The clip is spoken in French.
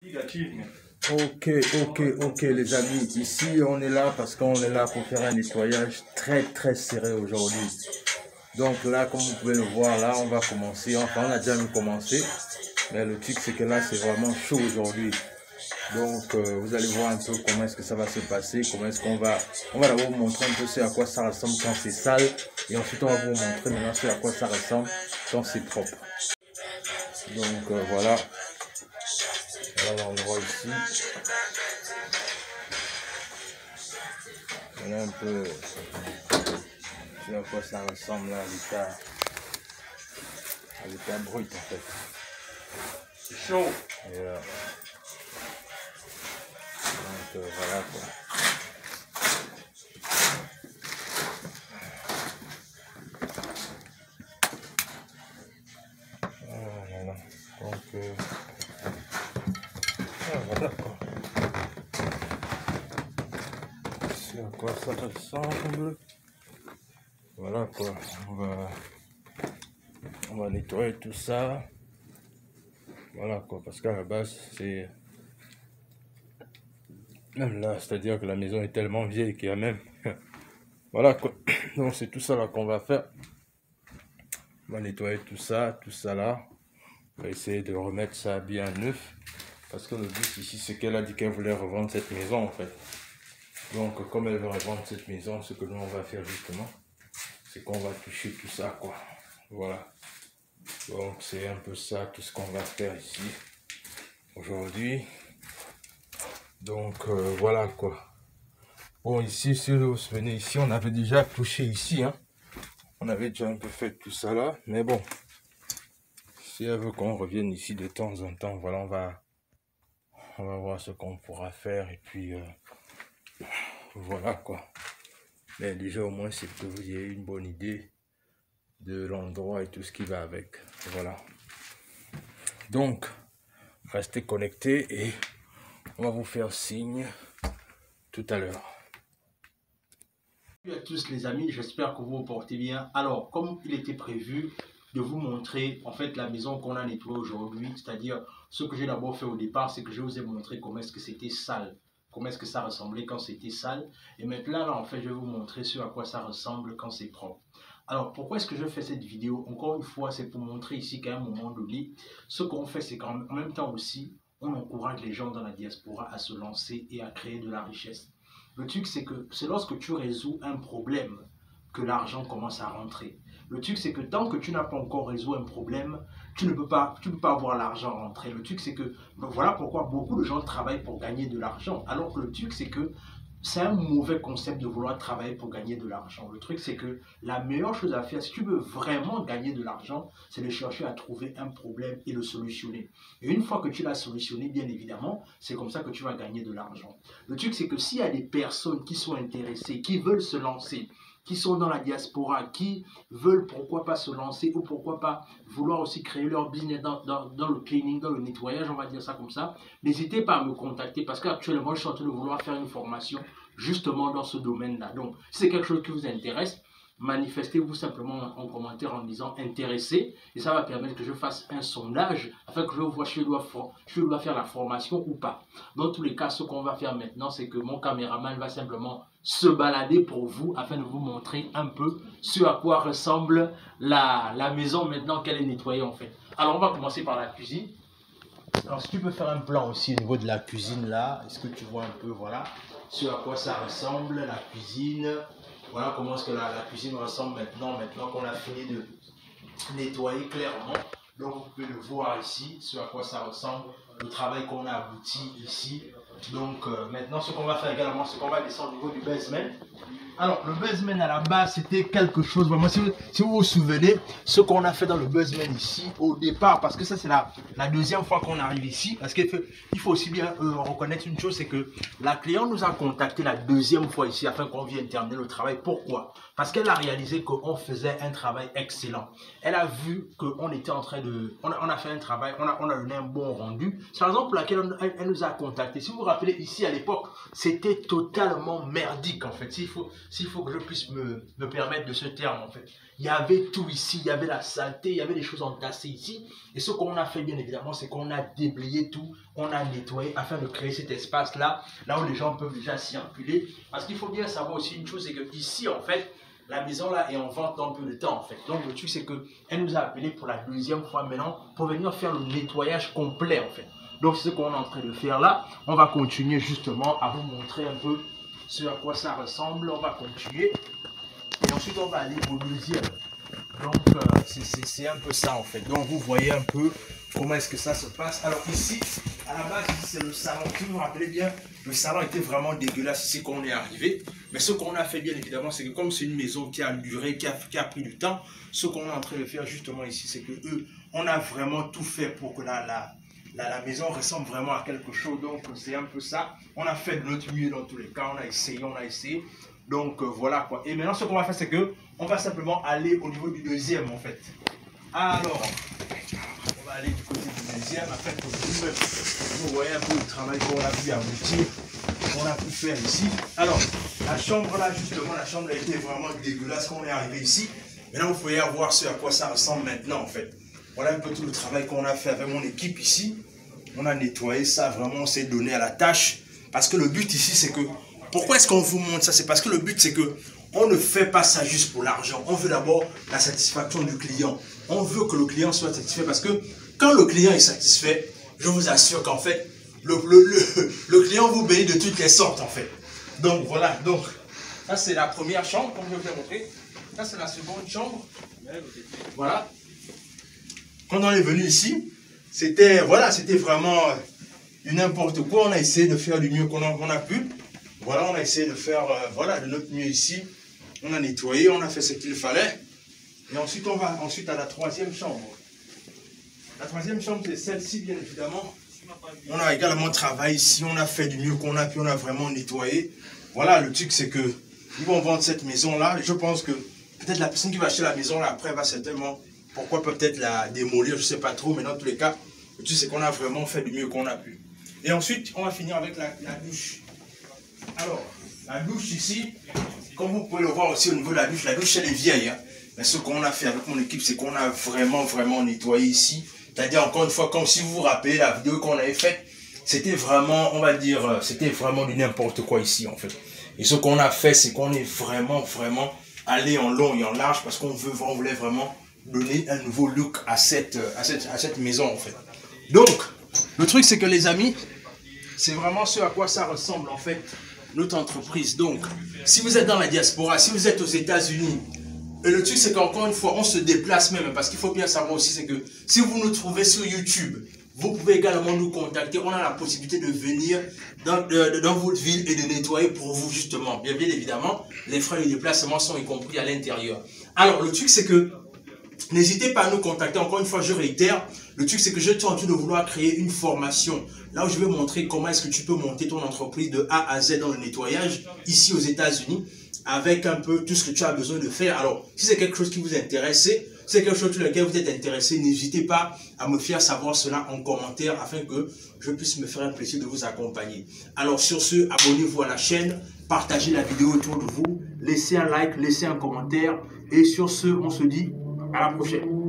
Ok les amis, ici on est là parce qu'on est là pour faire un nettoyage très serré aujourd'hui. Donc là, comme vous pouvez le voir, là on va commencer, enfin on a déjà même commencé, mais le truc c'est que là c'est vraiment chaud aujourd'hui. Donc vous allez voir un peu comment est-ce que ça va se passer, comment est-ce qu'on va, on va d'abord vous montrer un peu ce à quoi ça ressemble quand c'est sale, et ensuite on va vous montrer maintenant ce à quoi ça ressemble quand c'est propre. Donc voilà l'endroit ici. Voilà un peu ce à quoi ça ressemble là, à l'état brut en fait. C'est chaud. Et donc voilà quoi. Voilà. Donc voilà quoi. C'est à quoi ça ressemble. Voilà quoi. On va nettoyer tout ça. Voilà quoi. Parce qu'à la base c'est même là, c'est-à-dire que la maison est tellement vieille qu'il y a même. Voilà quoi. Donc c'est tout ça là qu'on va faire. On va nettoyer tout ça là. On va essayer de remettre ça bien neuf. Parce que le but ici, c'est qu'elle a dit qu'elle voulait revendre cette maison en fait. Donc comme elle veut revendre cette maison, ce que nous on va faire justement, c'est qu'on va toucher tout ça quoi. Voilà. Donc c'est un peu ça tout ce qu'on va faire ici aujourd'hui. Donc voilà quoi. Bon ici, si vous vous souvenez, ici on avait déjà touché ici. Hein. On avait déjà un peu fait tout ça là. Mais bon, si elle veut qu'on revienne ici de temps en temps, voilà, on va voir ce qu'on pourra faire. Et puis voilà quoi. Mais déjà au moins c'est que vous ayez une bonne idée de l'endroit et tout ce qui va avec. Voilà. Donc, restez connectés et on va vous faire signe tout à l'heure. Salut à tous les amis, j'espère que vous vous portez bien. Alors, comme il était prévu de vous montrer en fait la maison qu'on a nettoyée aujourd'hui, c'est-à-dire ce que j'ai d'abord fait au départ, c'est que je vous ai montré comment est-ce que c'était sale, comment est-ce que ça ressemblait quand c'était sale. Et maintenant, là, en fait, je vais vous montrer ce à quoi ça ressemble quand c'est propre. Alors, pourquoi est-ce que je fais cette vidéo? Encore une fois, c'est pour montrer ici qu'à un moment donné, ce qu'on fait, c'est qu'en même temps aussi, on encourage les gens dans la diaspora à se lancer et à créer de la richesse. Le truc, c'est que c'est lorsque tu résous un problème que l'argent commence à rentrer. Le truc, c'est que tant que tu n'as pas encore résolu un problème, tu ne peux pas voir l'argent rentrer. Le truc, c'est que voilà pourquoi beaucoup de gens travaillent pour gagner de l'argent. Alors que le truc, c'est que c'est un mauvais concept de vouloir travailler pour gagner de l'argent. Le truc, c'est que la meilleure chose à faire, si tu veux vraiment gagner de l'argent, c'est de chercher à trouver un problème et le solutionner. Et une fois que tu l'as solutionné, bien évidemment, c'est comme ça que tu vas gagner de l'argent. Le truc, c'est que s'il y a des personnes qui sont intéressées, qui veulent se lancer, qui sont dans la diaspora, qui veulent pourquoi pas se lancer ou pourquoi pas vouloir aussi créer leur business dans le cleaning, dans le nettoyage, on va dire ça comme ça, n'hésitez pas à me contacter parce qu'actuellement, je suis en train de vouloir faire une formation justement dans ce domaine-là. Donc, si c'est quelque chose qui vous intéresse, manifestez-vous simplement en commentaire en disant intéressé et ça va permettre que je fasse un sondage afin que je vois si je dois faire la formation ou pas. Dans tous les cas, ce qu'on va faire maintenant, c'est que mon caméraman va simplement se balader pour vous afin de vous montrer un peu ce à quoi ressemble la maison maintenant qu'elle est nettoyée en fait. Alors on va commencer par la cuisine. Alors si tu peux faire un plan aussi au niveau de la cuisine là, est-ce que tu vois un peu voilà ce à quoi ça ressemble la cuisine. Voilà comment est-ce que la cuisine ressemble maintenant qu'on a fini de nettoyer clairement. Donc vous pouvez le voir ici, ce à quoi ça ressemble, le travail qu'on a abouti ici. Donc maintenant ce qu'on va faire également, c'est qu'on va descendre au niveau du basement. Alors le basement à la base c'était quelque chose, vraiment si vous vous souvenez, ce qu'on a fait dans le basement ici au départ, parce que ça c'est la deuxième fois qu'on arrive ici, parce qu'il faut aussi bien reconnaître une chose, c'est que la cliente nous a contacté la deuxième fois ici afin qu'on vienne terminer le travail. Pourquoi? Parce qu'elle a réalisé qu'on faisait un travail excellent. Elle a vu qu'on était en train de... On a fait un travail, on a donné un bon rendu. C'est la raison pour laquelle elle nous a contacté. Si vous vous rappelez, ici à l'époque, c'était totalement merdique en fait. s'il faut que je puisse me permettre de ce terme en fait. Il y avait tout ici, il y avait la saleté, il y avait des choses entassées ici. Et ce qu'on a fait bien évidemment, c'est qu'on a déblayé tout, on a nettoyé afin de créer cet espace-là, là où les gens peuvent déjà circuler. Parce qu'il faut bien savoir aussi une chose, c'est que ici en fait, la maison là est en vente dans peu de temps en fait. Donc le truc c'est qu'elle nous a appelé pour la deuxième fois maintenant pour venir faire le nettoyage complet en fait. Donc c'est ce qu'on est en train de faire là. On va continuer justement à vous montrer un peu ce à quoi ça ressemble. On va continuer. Et ensuite on va aller au deuxième. Donc c'est un peu ça en fait. Donc vous voyez un peu comment est-ce que ça se passe. Alors ici, à la base, c'est le salon. Si vous vous rappelez bien, le salon était vraiment dégueulasse ici quand on est arrivé. Mais ce qu'on a fait bien évidemment, c'est que comme c'est une maison qui a duré, qui a pris du temps, ce qu'on est en train de faire justement ici, c'est que on a vraiment tout fait pour que la maison ressemble vraiment à quelque chose. Donc c'est un peu ça. On a fait de notre mieux dans tous les cas. On a essayé. Donc voilà quoi. Et maintenant ce qu'on va faire, c'est que on va simplement aller au niveau du deuxième en fait. Alors, on va aller du côté du deuxième afin que vous voyez un peu le travail qu'on a pu aboutir, qu'on a pu faire ici. Alors, la chambre là justement, la chambre a été vraiment dégueulasse quand on est arrivé ici. Maintenant vous pouvez voir ce à quoi ça ressemble maintenant en fait. Voilà un peu tout le travail qu'on a fait avec mon équipe ici. On a nettoyé ça, vraiment on s'est donné à la tâche. Parce que le but ici c'est que, pourquoi est-ce qu'on vous montre ça? C'est parce que le but c'est que on ne fait pas ça juste pour l'argent. On veut d'abord la satisfaction du client. On veut que le client soit satisfait parce que quand le client est satisfait, je vous assure qu'en fait, le client vous bénit de toutes les sortes en fait. Donc voilà, donc ça c'est la première chambre comme je vous ai montré. Ça c'est la seconde chambre. Voilà. Quand on est venu ici, c'était vraiment du n'importe quoi. On a essayé de faire du mieux qu'on a pu. Voilà, on a essayé de faire de notre mieux ici. On a nettoyé, on a fait ce qu'il fallait. Et ensuite, on va à la troisième chambre. La troisième chambre, c'est celle-ci, bien évidemment. On a également travaillé ici, on a fait du mieux qu'on a pu, on a vraiment nettoyé. Voilà, le truc, c'est que ils vont vendre cette maison-là. Je pense que peut-être la personne qui va acheter la maison là après va certainement, peut-être la démolir, je ne sais pas trop, mais dans tous les cas, le truc, c'est qu'on a vraiment fait du mieux qu'on a pu. Et ensuite, on va finir avec la douche. Alors, la douche ici, comme vous pouvez le voir aussi au niveau de la douche elle est vieille. Hein. Mais ce qu'on a fait avec mon équipe, c'est qu'on a vraiment nettoyé ici. C'est-à-dire, encore une fois, comme si vous vous rappelez la vidéo qu'on avait faite, c'était vraiment, on va dire, c'était vraiment du n'importe quoi ici, en fait. Et ce qu'on a fait, c'est qu'on est vraiment allé en long et en large parce qu'on voulait vraiment donner un nouveau look à cette maison, en fait. Donc, le truc, c'est que les amis, c'est vraiment ce à quoi ça ressemble, en fait, notre entreprise. Donc, si vous êtes dans la diaspora, si vous êtes aux États-Unis, et le truc c'est qu'encore une fois, on se déplace même, parce qu'il faut bien savoir aussi, c'est que si vous nous trouvez sur YouTube, vous pouvez également nous contacter. On a la possibilité de venir dans votre ville et de nettoyer pour vous justement. Bien évidemment, les frais de déplacement sont y compris à l'intérieur. Alors, le truc c'est que n'hésitez pas à nous contacter. Encore une fois, je réitère, le truc c'est que je suis en train de vouloir créer une formation. Là où je vais montrer comment est-ce que tu peux monter ton entreprise de A à Z dans le nettoyage, ici aux États-Unis, avec un peu tout ce que tu as besoin de faire. Alors, si c'est quelque chose qui vous intéresse, si c'est quelque chose sur lequel vous êtes intéressé, n'hésitez pas à me faire savoir cela en commentaire afin que je puisse me faire un plaisir de vous accompagner. Alors, sur ce, abonnez-vous à la chaîne, partagez la vidéo autour de vous, laissez un like, laissez un commentaire et sur ce, on se dit à la prochaine.